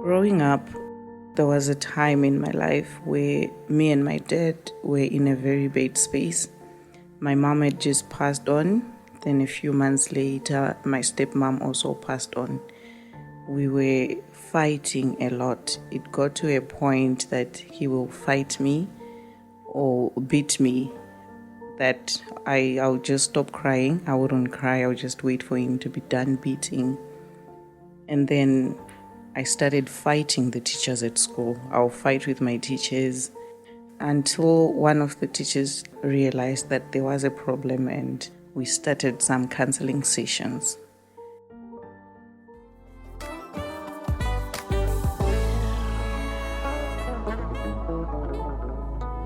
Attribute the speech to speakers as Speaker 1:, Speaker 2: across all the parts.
Speaker 1: Growing up, there was a time in my life where me and my dad were in a very bad space. My mom had just passed on. Then a few months later, my stepmom also passed on. We were fighting a lot. It got to a point that he will fight me or beat me, that I'll just stop crying. I wouldn't cry. I would just wait for him to be done beating. And then I started fighting the teachers at school. I'll fight with my teachers until one of the teachers realized that there was a problem and we started some counseling sessions.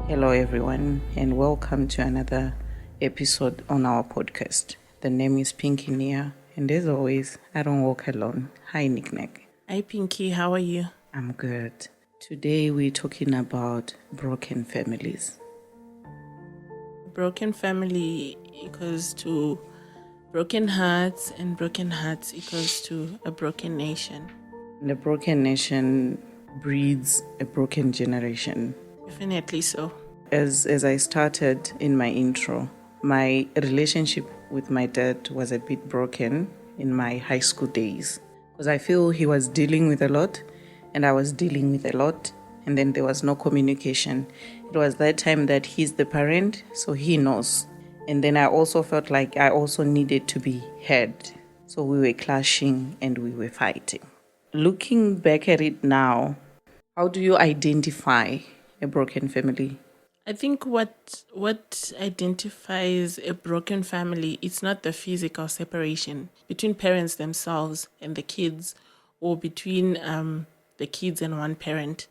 Speaker 1: Hello everyone, and welcome to another episode on our podcast. The name is Pinky, and as always, I don't walk alone. Hi Nick.
Speaker 2: Hi Pinky, how are you?
Speaker 1: I'm good. Today we're talking about broken families.
Speaker 2: Broken family equals to broken hearts, and broken hearts equals to a broken nation.
Speaker 1: And a broken nation breeds a broken generation.
Speaker 2: Definitely so.
Speaker 1: As I started in my intro, my relationship with my dad was a bit broken in my high school days, because I feel he was dealing with a lot and I was dealing with a lot, and then there was no communication. It was that time that he's the parent, so he knows. And then I also felt like I also needed to be heard. So we were clashing and we were fighting. Looking back at it now, how do you identify a broken family?
Speaker 2: I think what identifies a broken family, it's not the physical separation between parents themselves and the kids, or between the kids and one parent.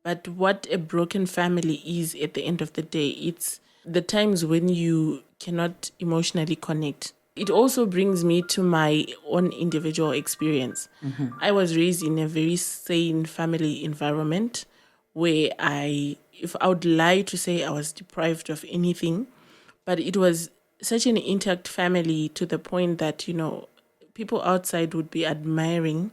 Speaker 2: But what a broken family is at the end of the day, it's the times when you cannot emotionally connect. It also brings me to my own individual experience. Mm-hmm. I was raised in a very sane family environment where if I would lie to say I was deprived of anything, but it was such an intact family to the point that, people outside would be admiring.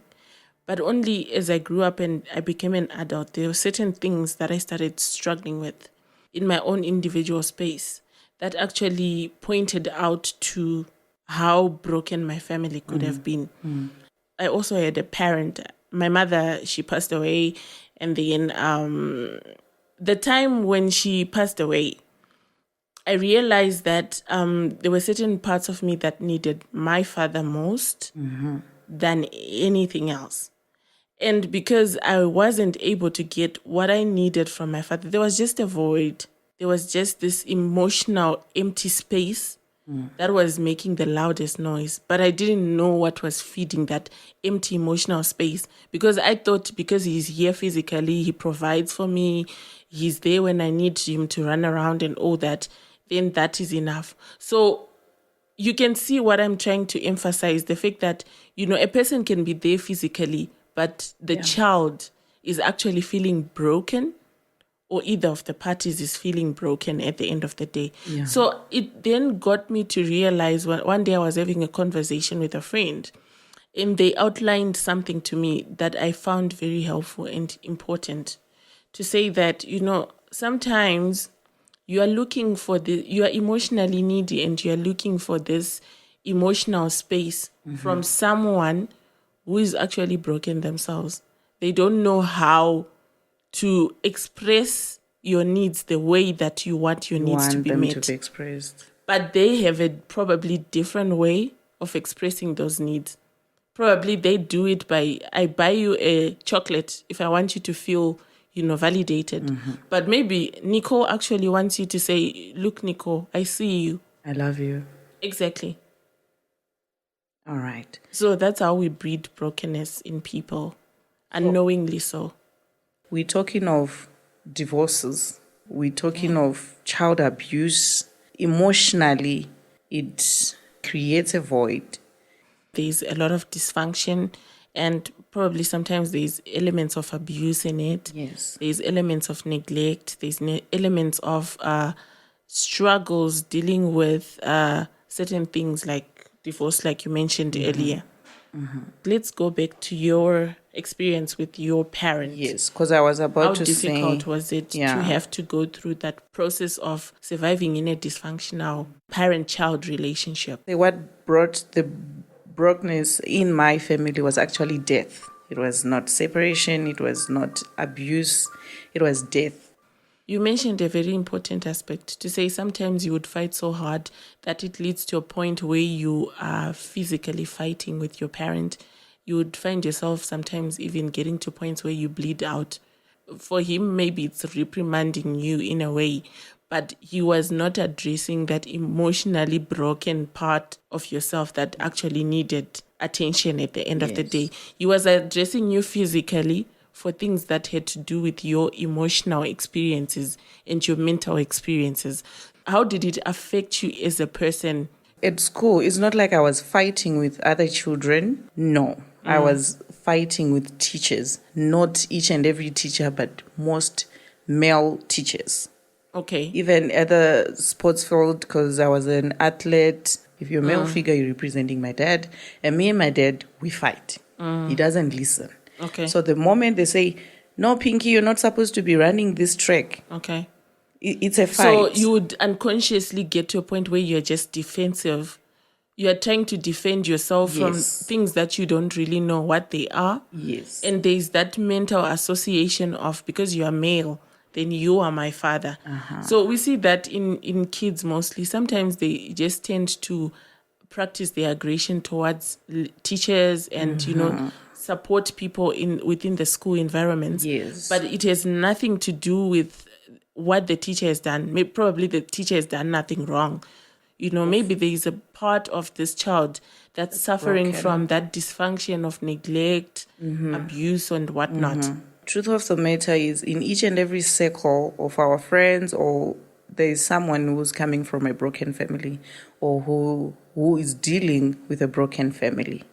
Speaker 2: But only as I grew up and I became an adult, there were certain things that I started struggling with in my own individual space that actually pointed out to how broken my family could have been. I also had a parent. My mother, she passed away. And then the time when she passed away, I realized that there were certain parts of me that needed my father most than anything else. And because I wasn't able to get what I needed from my father, there was just a void. There was just this emotional empty space that was making the loudest noise. But I didn't know what was feeding that empty emotional space, because I thought because he's here physically, he provides for me, he's there when I need him to run around and all that, then that is enough. So you can see what I'm trying to emphasize, the fact that, a person can be there physically, but the child is actually feeling broken, or either of the parties is feeling broken at the end of the day. Yeah. So it then got me to realize, one day I was having a conversation with a friend, and they outlined something to me that I found very helpful and important, to say that, sometimes you are looking for you are emotionally needy, and you are looking for this emotional space from someone who is actually broken themselves. They don't know how to express your needs the way that you want your needs to be met.
Speaker 1: To be expressed.
Speaker 2: But they have a probably different way of expressing those needs. Probably they do it by, I buy you a chocolate if I want you to feel, validated. But maybe Nicole actually wants you to say, look, Nicole, I see you.
Speaker 1: I love you.
Speaker 2: Exactly.
Speaker 1: All right.
Speaker 2: So that's how we breed brokenness in people, unknowingly so.
Speaker 1: We're talking of divorces. We're talking of child abuse. Emotionally, it creates a void.
Speaker 2: There's a lot of dysfunction, and probably sometimes there's elements of abuse in it.
Speaker 1: Yes.
Speaker 2: There's elements of neglect. There's elements of struggles dealing with certain things like divorce, like you mentioned earlier. Let's go back to your experience with your parent.
Speaker 1: Yes, because I was about
Speaker 2: How
Speaker 1: to
Speaker 2: difficult
Speaker 1: say,
Speaker 2: was it to
Speaker 1: yeah.
Speaker 2: have to go through that process of surviving in a dysfunctional parent-child relationship?
Speaker 1: What brought the brokenness in my family was actually death. It was not separation, it was not abuse, it was death.
Speaker 2: You mentioned a very important aspect to say sometimes you would fight so hard that it leads to a point where you are physically fighting with your parent. You would find yourself sometimes even getting to points where you bleed out. For him, maybe it's reprimanding you in a way, but he was not addressing that emotionally broken part of yourself that actually needed attention at the end of the day. He was addressing you physically for things that had to do with your emotional experiences and your mental experiences. How did it affect you as a person?
Speaker 1: At school, it's not like I was fighting with other children. No, I was fighting with teachers. Not each and every teacher, but most male teachers.
Speaker 2: Okay.
Speaker 1: Even at the sports field, because I was an athlete. If you're a male figure, you're representing my dad. And me and my dad, we fight. He doesn't listen.
Speaker 2: Okay.
Speaker 1: So the moment they say, no, Pinky, you're not supposed to be running this track,
Speaker 2: Okay.
Speaker 1: it's a fight.
Speaker 2: So you would unconsciously get to a point where you're just defensive. You are trying to defend yourself from things that you don't really know what they are.
Speaker 1: Yes.
Speaker 2: And there's that mental association of, because you are male, then you are my father. So we see that in kids mostly. Sometimes they just tend to practice their aggression towards teachers and, support people within the school environments.
Speaker 1: Yes.
Speaker 2: But it has nothing to do with what the teacher has done. Probably the teacher has done nothing wrong. Maybe there is a part of this child that's suffering
Speaker 1: broken.
Speaker 2: from that dysfunction of neglect, abuse, and whatnot.
Speaker 1: Truth of the matter is, in each and every circle of our friends, or there is someone who's coming from a broken family, or who is dealing with a broken family.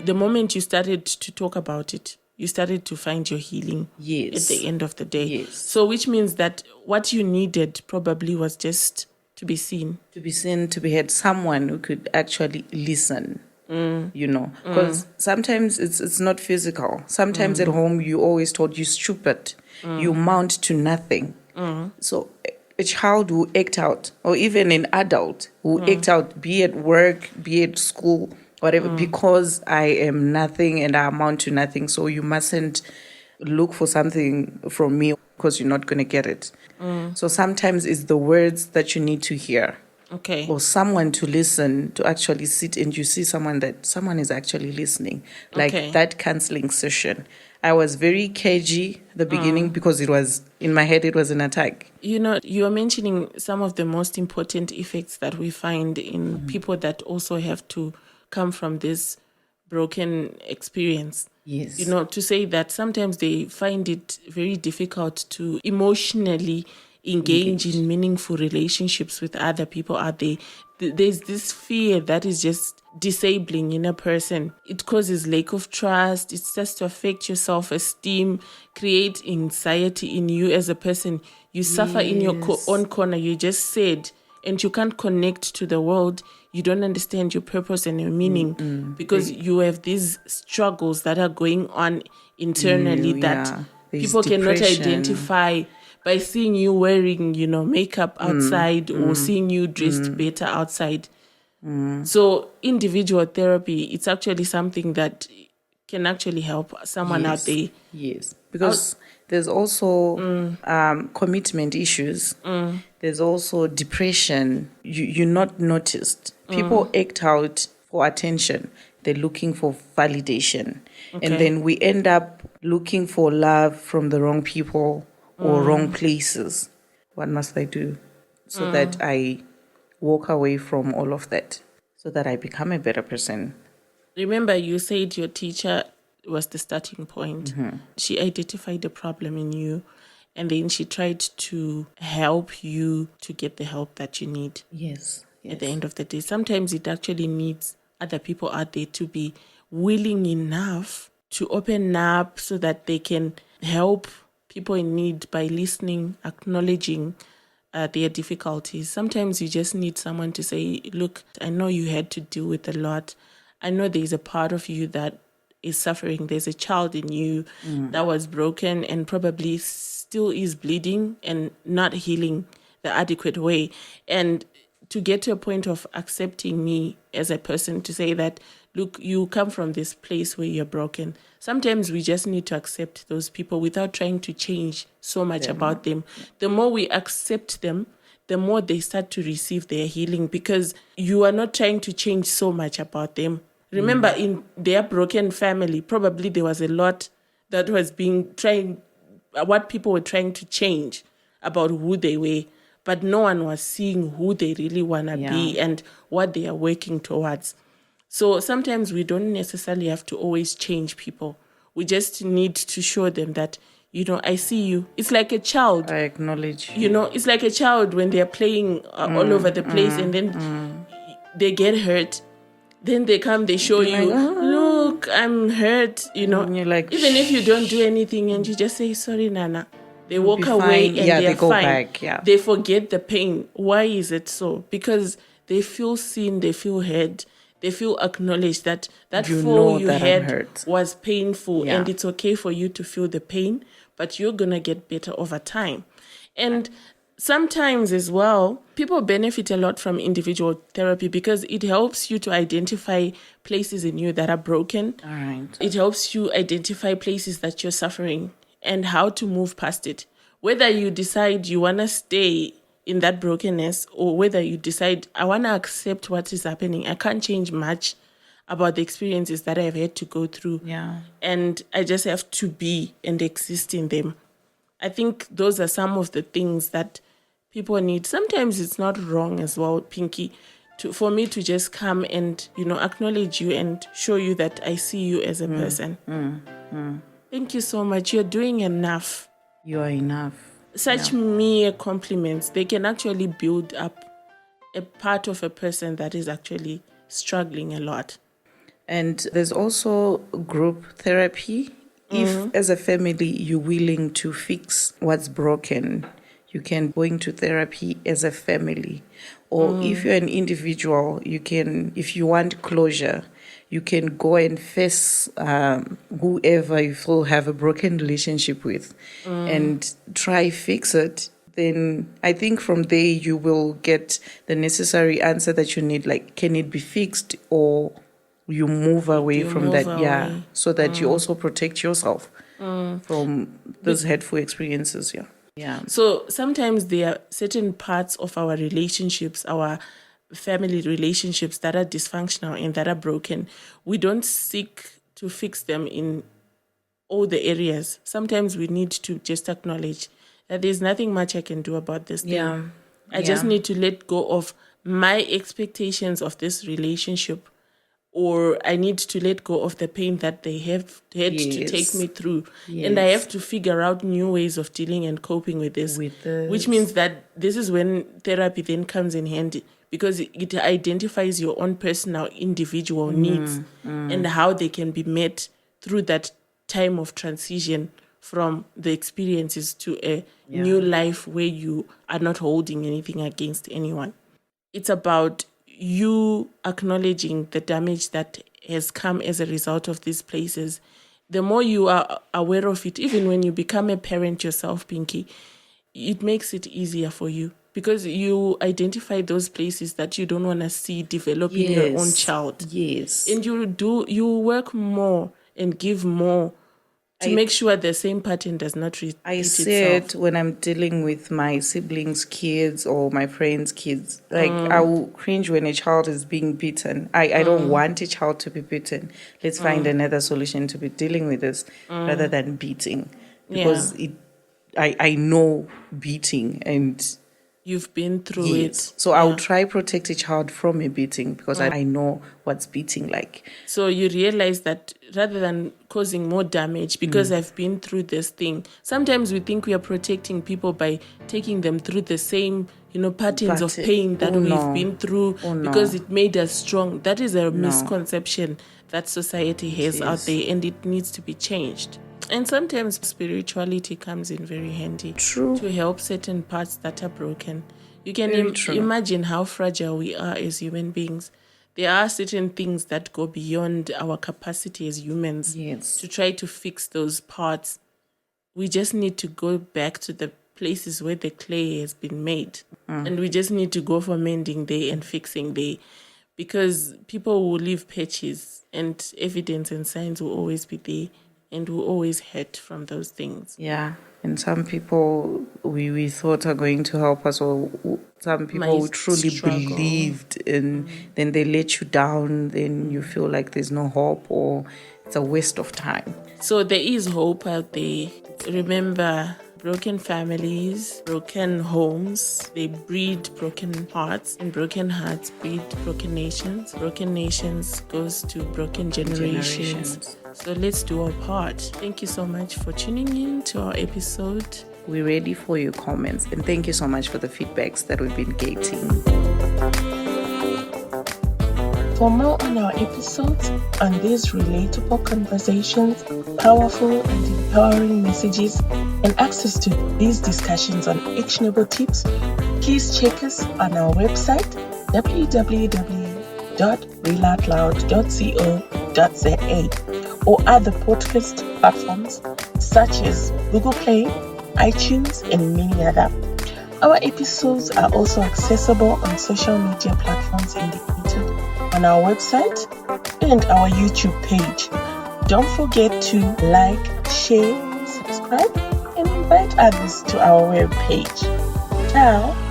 Speaker 2: The moment you started to talk about it, you started to find your healing
Speaker 1: Yes.
Speaker 2: at the end of the day.
Speaker 1: Yes.
Speaker 2: So which means that what you needed probably was just to be seen.
Speaker 1: To be seen, to be heard, someone who could actually listen. Because sometimes it's not physical. Sometimes at home you always told you stupid, you amount to nothing. So a child will act out, or even an adult will act out, be at work, be at school, whatever, because I am nothing and I amount to nothing. So you mustn't look for something from me because you're not going to get it. So sometimes it's the words that you need to hear.
Speaker 2: Okay.
Speaker 1: Or someone to listen, to actually sit and you see someone is actually listening. Like that counseling session. I was very cagey at the beginning because it was, in my head, it was an attack.
Speaker 2: You are mentioning some of the most important effects that we find in people that also have to come from this broken experience.
Speaker 1: Yes.
Speaker 2: To say that sometimes they find it very difficult to emotionally engage in meaningful relationships with other people out there. There's this fear that is just disabling in a person. It causes lack of trust. It starts to affect your self-esteem, create anxiety in you as a person. You suffer in your own corner. You just said, and you can't connect to the world. You don't understand your purpose and your meaning because you have these struggles that are going on internally that people cannot identify by seeing you wearing, makeup outside or seeing you dressed better outside. So individual therapy, it's actually something that can actually help someone out there.
Speaker 1: Yes, because there's also commitment issues. There's also depression. You're not noticed. People act out for attention. They're looking for validation. And then we end up looking for love from the wrong people or wrong places. What must I do so that I walk away from all of that, so that I become a better person?
Speaker 2: Remember, you said your teacher was the starting point. She identified the problem in you, and then she tried to help you to get the help that you need.
Speaker 1: Yes.
Speaker 2: At the end of the day, sometimes it actually needs other people out there to be willing enough to open up so that they can help people in need by listening, acknowledging, their difficulties. Sometimes you just need someone to say, look, I know you had to deal with a lot. I know there's a part of you that is suffering. There's a child in you that was broken and probably still is bleeding and not healing the adequate way. And to get to a point of accepting me as a person, to say that, look, you come from this place where you're broken. Sometimes we just need to accept those people without trying to change so much about them. The more we accept them, the more they start to receive their healing, because you are not trying to change so much about them. Remember, in their broken family, probably there was a lot that was what people were trying to change about who they were, but no one was seeing who they really want to be and what they are working towards. So sometimes we don't necessarily have to always change people. We just need to show them that, I see you. It's like a child.
Speaker 1: I acknowledge you.
Speaker 2: It's like a child when they're playing all over the place and then they get hurt. Then they come, they show you, look, I'm hurt,
Speaker 1: And you're like,
Speaker 2: even if you don't do anything and you just say, sorry, Nana. They walk away and
Speaker 1: they go
Speaker 2: fine.
Speaker 1: back. Yeah.
Speaker 2: They forget the pain. Why is it so? Because they feel seen, they feel heard, they feel acknowledged that fall you had was painful and it's okay for you to feel the pain, but you're going to get better over time. And sometimes as well, people benefit a lot from individual therapy because it helps you to identify places in you that are broken.
Speaker 1: All right.
Speaker 2: It helps you identify places that you're suffering and how to move past it. Whether you decide you want to stay in that brokenness or whether you decide, I want to accept what is happening. I can't change much about the experiences that I've had to go through.
Speaker 1: Yeah.
Speaker 2: And I just have to be and exist in them. I think those are some of the things that people need. Sometimes it's not wrong as well, Pinky, for me to just come and, acknowledge you and show you that I see you as a person. Thank you so much. You're doing enough.
Speaker 1: You are enough.
Speaker 2: Such mere compliments, they can actually build up a part of a person that is actually struggling a lot.
Speaker 1: And there's also group therapy. If as a family you're willing to fix what's broken, you can go into therapy as a family. Or if you're an individual, you can, if you want closure, you can go and face whoever you feel have a broken relationship with and try fix it. Then I think from there you will get the necessary answer that you need, like, can it be fixed, or you move away from that, so that you also protect yourself from those hurtful experiences,
Speaker 2: So sometimes there are certain parts of our relationships, our family relationships that are dysfunctional and that are broken. We don't seek to fix them in all the areas. Sometimes we need to just acknowledge that there's nothing much I can do about this thing. I just need to let go of my expectations of this relationship, or I need to let go of the pain that they have had to take me through. And I have to figure out new ways of dealing and coping with this. Which means that this is when therapy then comes in handy, because it identifies your own personal individual needs and how they can be met through that time of transition from the experiences to a new life where you are not holding anything against anyone. It's about you acknowledging the damage that has come as a result of these places. The more you are aware of it, even when you become a parent yourself, Pinky, it makes it easier for you, because you identify those places that you don't want to see develop in your own child.
Speaker 1: Yes.
Speaker 2: And you work more and give more to make sure the same pattern does not repeat itself.
Speaker 1: I said when I'm dealing with my siblings' kids or my friends' kids, like I will cringe when a child is being beaten. I don't want a child to be beaten. Let's find another solution to be dealing with this rather than beating. Because I know beating, and
Speaker 2: you've been through it.
Speaker 1: So I'll try protect a child from a beating, because I know what's beating like.
Speaker 2: So you realize that rather than causing more damage, because I've been through this thing, sometimes we think we are protecting people by taking them through the same, patterns of pain that we've been through because it made us strong. That is a misconception that society has out there, and it needs to be changed. And sometimes spirituality comes in very handy.
Speaker 1: True.
Speaker 2: To help certain parts that are broken. You can
Speaker 1: True.
Speaker 2: imagine how fragile we are as human beings. There are certain things that go beyond our capacity as humans to try to fix those parts. We just need to go back to the places where the clay has been made. And we just need to go for mending there and fixing there. Because people will leave patches and evidence and signs will always be there and will always hurt from those things.
Speaker 1: Yeah. And some people we thought are going to help us, or some people who truly believed, and then they let you down, then you feel like there's no hope or it's a waste of time.
Speaker 2: So there is hope out there. Remember, broken families, broken homes, they breed broken hearts, and broken hearts breed broken nations. Broken nations goes to broken generations. So let's do our part. Thank you so much for tuning in to our episode.
Speaker 1: We're ready for your comments, and thank you so much for the feedbacks that we've been getting.
Speaker 3: For more on our episodes, on these relatable conversations, powerful and empowering messages, and access to these discussions on actionable tips, please check us on our website www.realoutloud.co.za or other podcast platforms such as Google Play, iTunes, and many other. Our episodes are also accessible on social media platforms indicated on our website and our YouTube page. Don't forget to like, share, subscribe, and invite others to our web page. Ciao!